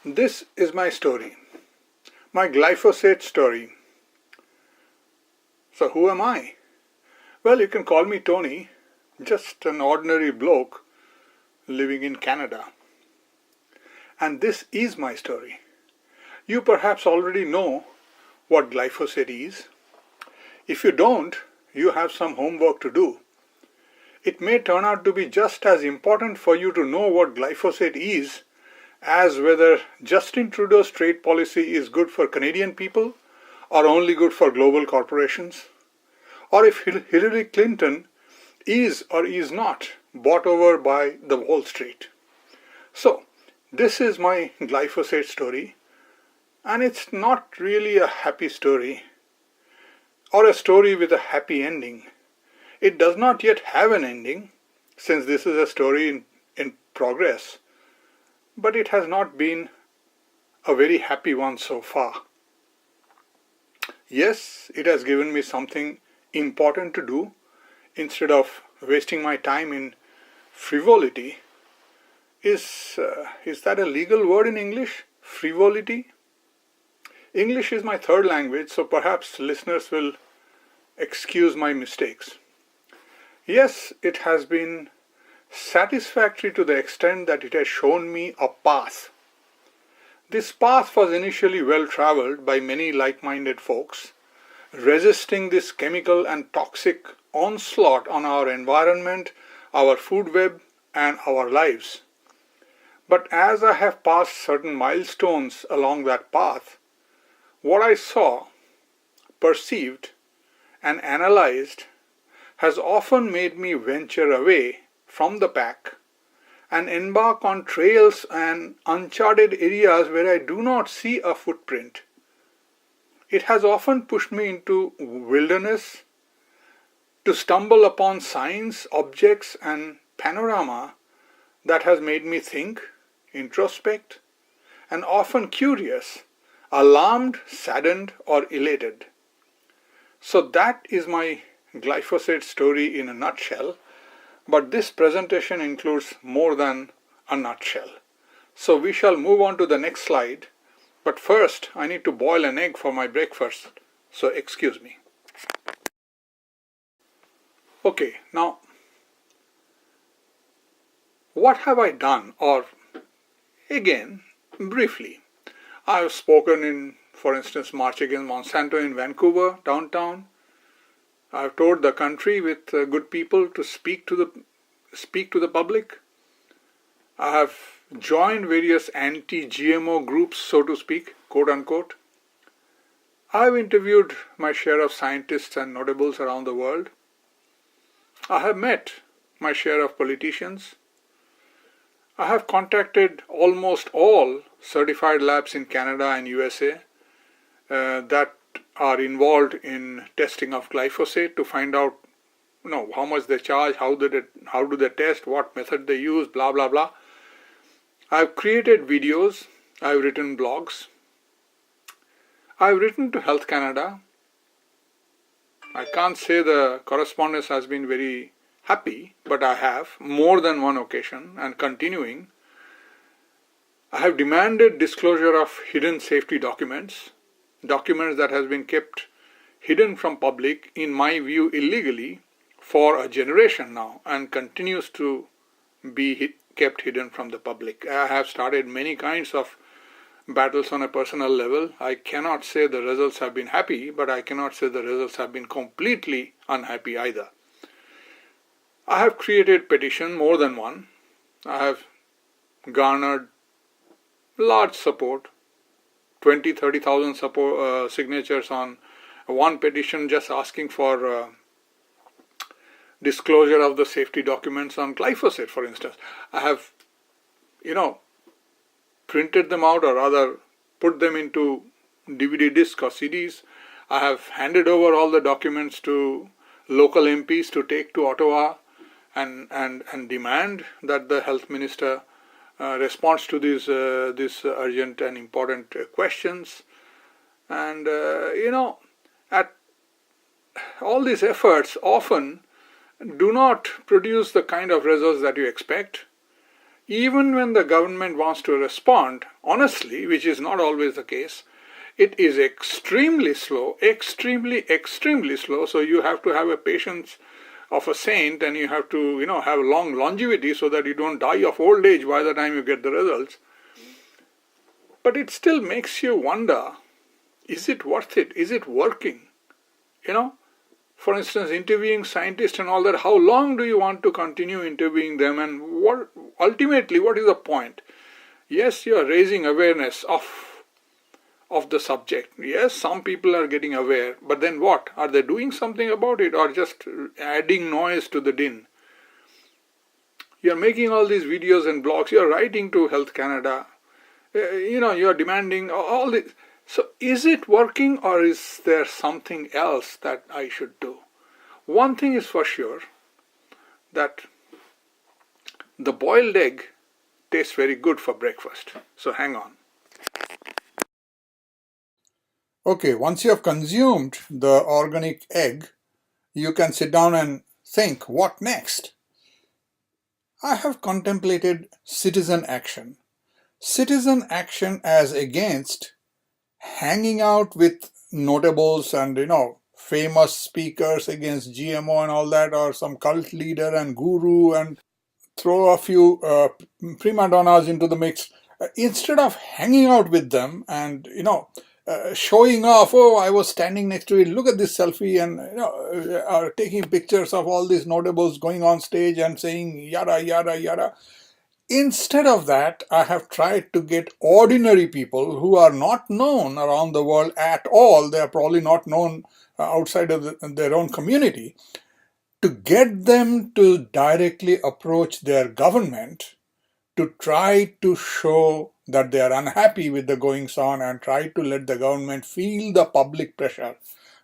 This is my story, my glyphosate story. So who am I? Well, you can call me Tony, just an ordinary bloke living in Canada. And this is my story. You perhaps already know what glyphosate is. If you don't, you have some homework to do. It may turn out to be just as important for you to know what glyphosate is as whether Justin Trudeau's trade policy is good for Canadian people or only good for global corporations, or if Hillary Clinton is or is not bought over by the Wall Street. So, this is my glyphosate story, and it's not really a happy story or a story with a happy ending. It does not yet have an ending, since this is a story in progress, but it has not been a very happy one so far. Yes, it has given me something important to do instead of wasting my time in frivolity. Is that a legal word in English? Frivolity? English is my third language, so perhaps listeners will excuse my mistakes. Yes, it has been satisfactory to the extent that it has shown me a path. This path was initially well traveled by many like-minded folks, resisting this chemical and toxic onslaught on our environment, our food web, and our lives. But as I have passed certain milestones along that path, what I saw, perceived, and analyzed has often made me venture away from the pack and embark on trails and uncharted areas where I do not see a footprint. It has often pushed me into wilderness to stumble upon signs, objects, and panorama that has made me think, introspect, and often curious, alarmed, saddened, or elated. So that is my glyphosate story in a nutshell, but this presentation includes more than a nutshell. So we shall move on to the next slide, but first I need to boil an egg for my breakfast, so excuse me. Okay, now what have I done? Or again, briefly, I have spoken in, for instance, March Against Monsanto in Vancouver, downtown. I have toured the country with good people to speak to the public. I have joined various anti-GMO groups, so to speak, quote unquote. I have interviewed my share of scientists and notables around the world. I have met my share of politicians. I have contacted almost all certified labs in Canada and USA that are involved in testing of glyphosate to find out, how much they charge, how do they test, what method they use, blah blah blah. I've created videos, I've written blogs, I've written to Health Canada. I can't say the correspondence has been very happy, but I have more than one occasion and continuing. I have demanded disclosure of hidden safety documents that has been kept hidden from public, in my view illegally, for a generation now and continues to be kept hidden from the public. I have started many kinds of battles on a personal level. I cannot say the results have been happy, but I cannot say the results have been completely unhappy either. I have created petition, more than one. I have garnered large support, 20,000-30,000 signatures on one petition just asking for disclosure of the safety documents on glyphosate, for instance. I have, printed them out, or rather put them into DVD disc or CDs. I have handed over all the documents to local MPs to take to Ottawa and demand that the health minister responds to these urgent and important questions. And at all these efforts often do not produce the kind of results that you expect. Even when the government wants to respond honestly, which is not always the case, it is extremely slow, extremely slow. So you have to have a patience of a saint, and you have to, have long longevity so that you don't die of old age by the time you get the results. But it still makes you wonder, is it worth it? Is it working? For instance, interviewing scientists and all that, how long do you want to continue interviewing them, and ultimately what is the point? Yes, you are raising awareness of the subject. Yes, some people are getting aware, but then what? Are they doing something about it, or just adding noise to the din? You are making all these videos and blogs, you are writing to Health Canada, you are demanding all this. So is it working, or is there something else that I should do? One thing is for sure, that the boiled egg tastes very good for breakfast. So hang on. Okay, once you have consumed the organic egg, you can sit down and think, what next? I have contemplated citizen action. Citizen action as against hanging out with notables and, famous speakers against GMO and all that, or some cult leader and guru, and throw a few prima donnas into the mix. Instead of hanging out with them and, showing off, oh, I was standing next to it, look at this selfie, and, taking pictures of all these notables going on stage and saying yada, yada, yada. Instead of that, I have tried to get ordinary people who are not known around the world at all. They are probably not known outside of their own community, to get them to directly approach their government to try to show that they are unhappy with the goings on, and try to let the government feel the public pressure,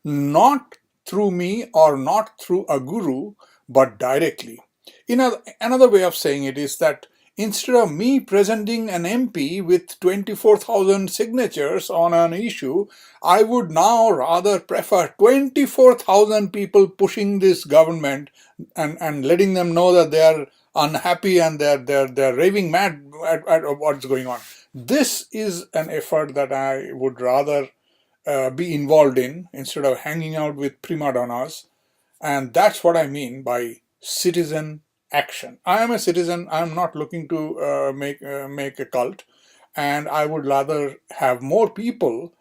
not through me or not through a guru, but directly. Another way of saying it is that instead of me presenting an MP with 24,000 signatures on an issue, I would now rather prefer 24,000 people pushing this government and letting them know that they are unhappy and they're raving mad at what's going on. This is an effort that I would rather be involved in, instead of hanging out with prima donnas. And that's what I mean by citizen action. I am a citizen. I'm not looking to make a cult, and I would rather have more people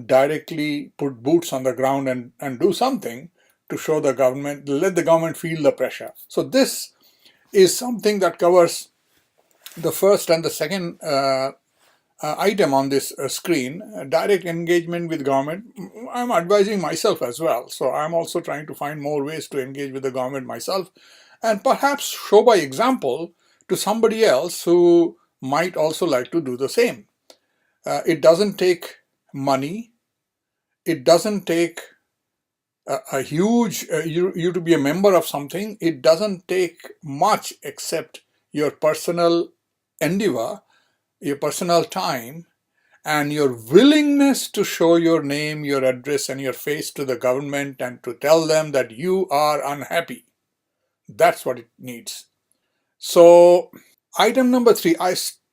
directly put boots on the ground and do something to show the government, let the government feel the pressure. So this is something that covers the first and the second item on this screen, direct engagement with government. I'm advising myself as well, so I'm also trying to find more ways to engage with the government myself, and perhaps show by example to somebody else who might also like to do the same. It doesn't take money. It doesn't take a huge, you to be a member of something. It doesn't take much except your personal endeavor, your personal time, and your willingness to show your name, your address, and your face to the government, and to tell them that you are unhappy. That's what it needs. So, item number 3,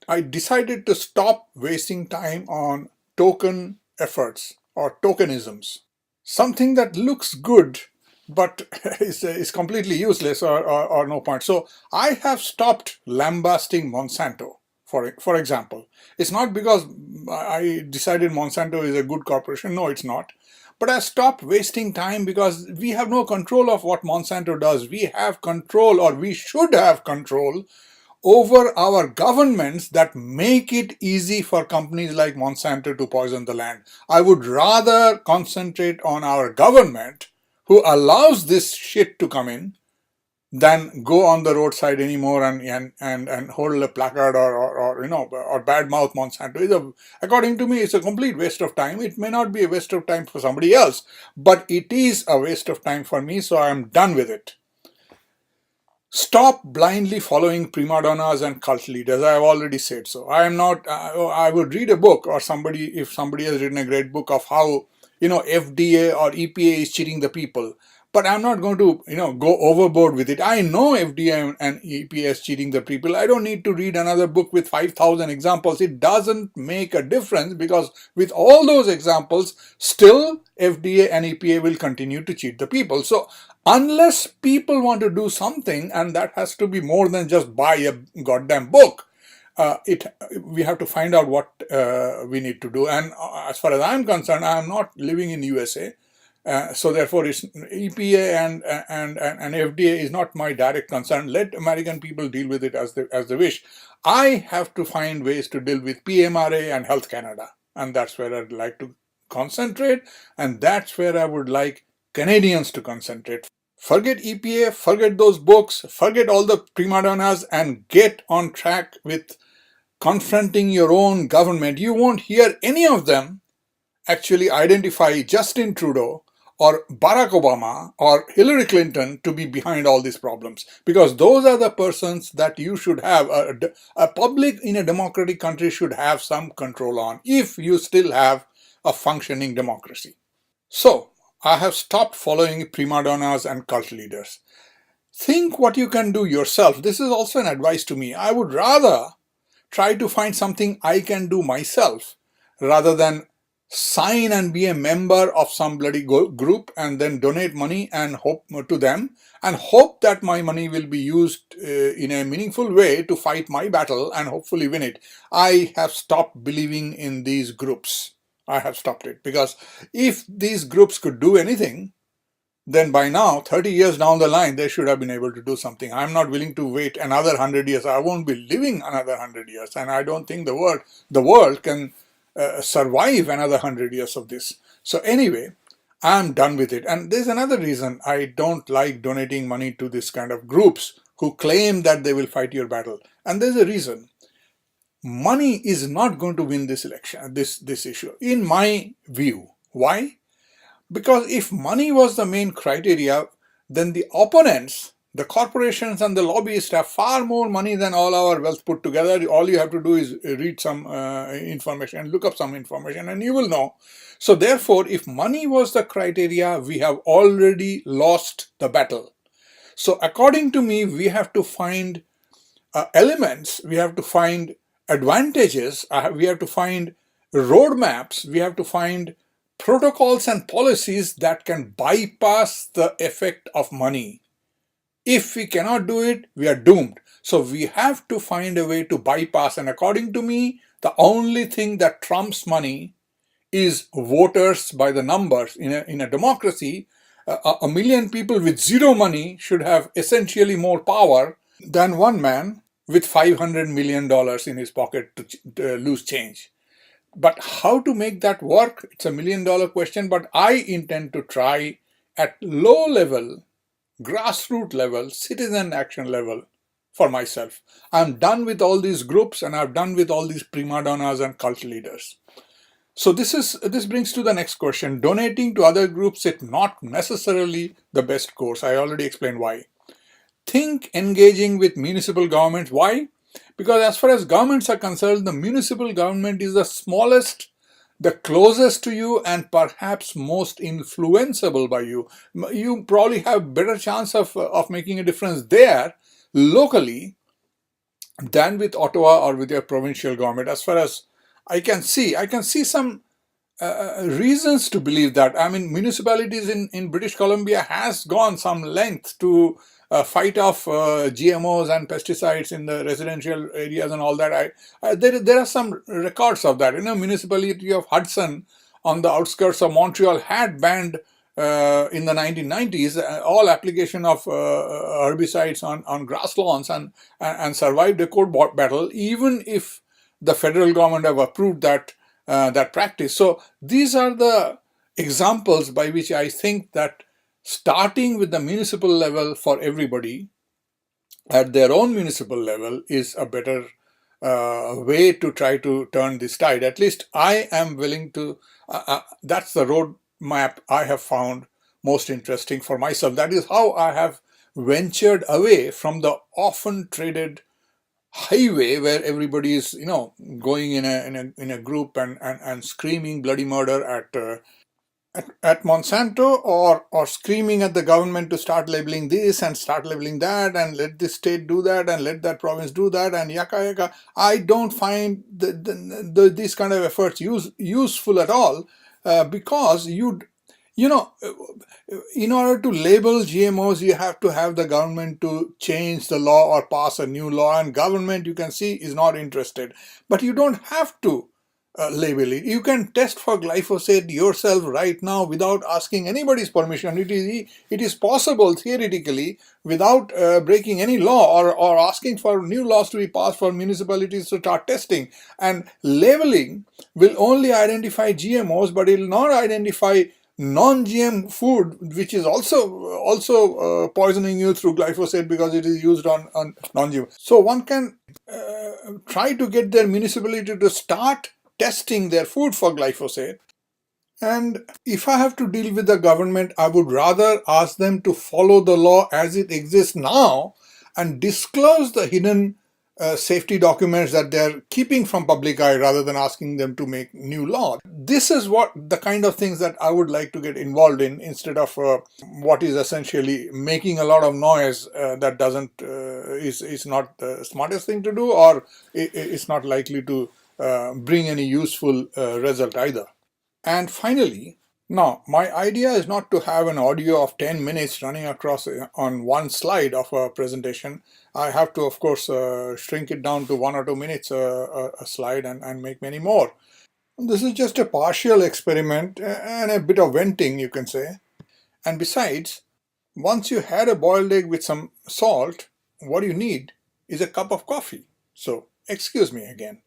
I decided to stop wasting time on token efforts or tokenisms. Something that looks good but is completely useless or no point. So I have stopped lambasting Monsanto, for example. It's not because I decided Monsanto is a good corporation. No, it's not. But I stopped wasting time because we have no control of what Monsanto does. We have control, or we should have control, over our governments that make it easy for companies like Monsanto to poison the land. I would rather concentrate on our government, who allows this shit to come in, than go on the roadside anymore and hold a placard or badmouth Monsanto. According to me, it's a complete waste of time. It may not be a waste of time for somebody else, but it is a waste of time for me, so I am done with it. Stop blindly following prima donnas and cult leaders. I have already said so. I am not. I would read a book, or if somebody has written a great book of how FDA or EPA is cheating the people. But I'm not going to, go overboard with it. I know FDA and EPA is cheating the people. I don't need to read another book with 5,000 examples. It doesn't make a difference, because with all those examples, still FDA and EPA will continue to cheat the people. So unless people want to do something, and that has to be more than just buy a goddamn book, we have to find out what we need to do. And as far as I'm concerned, I'm not living in USA. So therefore, it's EPA and FDA is not my direct concern. Let American people deal with it as they wish. I have to find ways to deal with PMRA and Health Canada, and that's where I'd like to concentrate, and that's where I would like Canadians to concentrate. Forget EPA, forget those books, forget all the prima donnas, and get on track with confronting your own government. You won't hear any of them actually identify Justin Trudeau or Barack Obama or Hillary Clinton to be behind all these problems, because those are the persons that you should have, a public in a democratic country should have some control on, if you still have a functioning democracy. So I have stopped following prima donnas and cult leaders. Think what you can do yourself. This is also an advice to me. I would rather try to find something I can do myself, rather than sign and be a member of some bloody group and then donate money and hope to them and hope that my money will be used in a meaningful way to fight my battle and hopefully win it. I have stopped believing in these groups. I have stopped it, because if these groups could do anything, then by now, 30 years down the line, they should have been able to do something. I'm not willing to wait another 100 years. I won't be living another 100 years. And I don't think the world can survive another 100 years of this. So anyway, I'm done with it. And there's another reason I don't like donating money to this kind of groups who claim that they will fight your battle. And there's a reason. Money is not going to win this election, this issue, in my view. Why? Because if money was the main criteria, then the opponents, the corporations and the lobbyists, have far more money than all our wealth put together. All you have to do is read some information, look up some information, and you will know. So therefore, if money was the criteria, we have already lost the battle. So according to me, we have to find elements, we have to find advantages, we have to find roadmaps, we have to find protocols and policies that can bypass the effect of money. If we cannot do it, we are doomed. So we have to find a way to bypass, and according to me, the only thing that trumps money is voters by the numbers. In a democracy, a million people with zero money should have essentially more power than one man with $500 million in his pocket to lose change. But how to make that work? It's $1 million question, but I intend to try at low level, grassroots level, citizen action level for myself. I'm done with all these groups, and I'm done with all these prima donnas and cult leaders. So this brings to the next question. Donating to other groups is not necessarily the best course. I already explained why. Think engaging with municipal governments. Why? Because as far as governments are concerned, the municipal government is the smallest, the closest to you, and perhaps most influenceable by you. You probably have better chance of making a difference there locally than with Ottawa or with your provincial government. As far as I can see some reasons to believe that. I mean, municipalities in British Columbia has gone some length to fight off GMOs and pesticides in the residential areas and all that. There are some records of that. Municipality of Hudson on the outskirts of Montreal had banned in the 1990s all application of herbicides on grass lawns and survived a court battle, even if the federal government have approved that practice. So these are the examples by which I think that starting with the municipal level for everybody at their own municipal level is a better way to try to turn this tide. At least I am willing to, that's the roadmap I have found most interesting for myself. That is how I have ventured away from the often traded highway where everybody is, going in a group and screaming bloody murder at Monsanto or screaming at the government to start labeling this and start labeling that and let this state do that and let that province do that and yaka yaka. I don't find these kind of efforts useful at all, because you know, in order to label GMOs, you have to have the government to change the law or pass a new law, and government, you can see, is not interested. But you don't have to label it. You can test for glyphosate yourself right now without asking anybody's permission. It is possible theoretically without breaking any law or asking for new laws to be passed for municipalities to start testing. And labeling will only identify GMOs, but it will not identify non-GM food, which is also poisoning you through glyphosate because it is used on non-GM. So one can try to get their municipality to start testing their food for glyphosate. And if I have to deal with the government, I would rather ask them to follow the law as it exists now and disclose the hidden safety documents that they're keeping from public eye rather than asking them to make new law. This is what the kind of things that I would like to get involved in, instead of what is essentially making a lot of noise that is not the smartest thing to do, or it's not likely to bring any useful result either. And finally, now my idea is not to have an audio of 10 minutes running across on one slide of a presentation. I have to, of course, shrink it down to 1 or 2 minutes a slide and make many more. This is just a partial experiment and a bit of venting, you can say. And besides, once you had a boiled egg with some salt, what you need is a cup of coffee. So, excuse me again.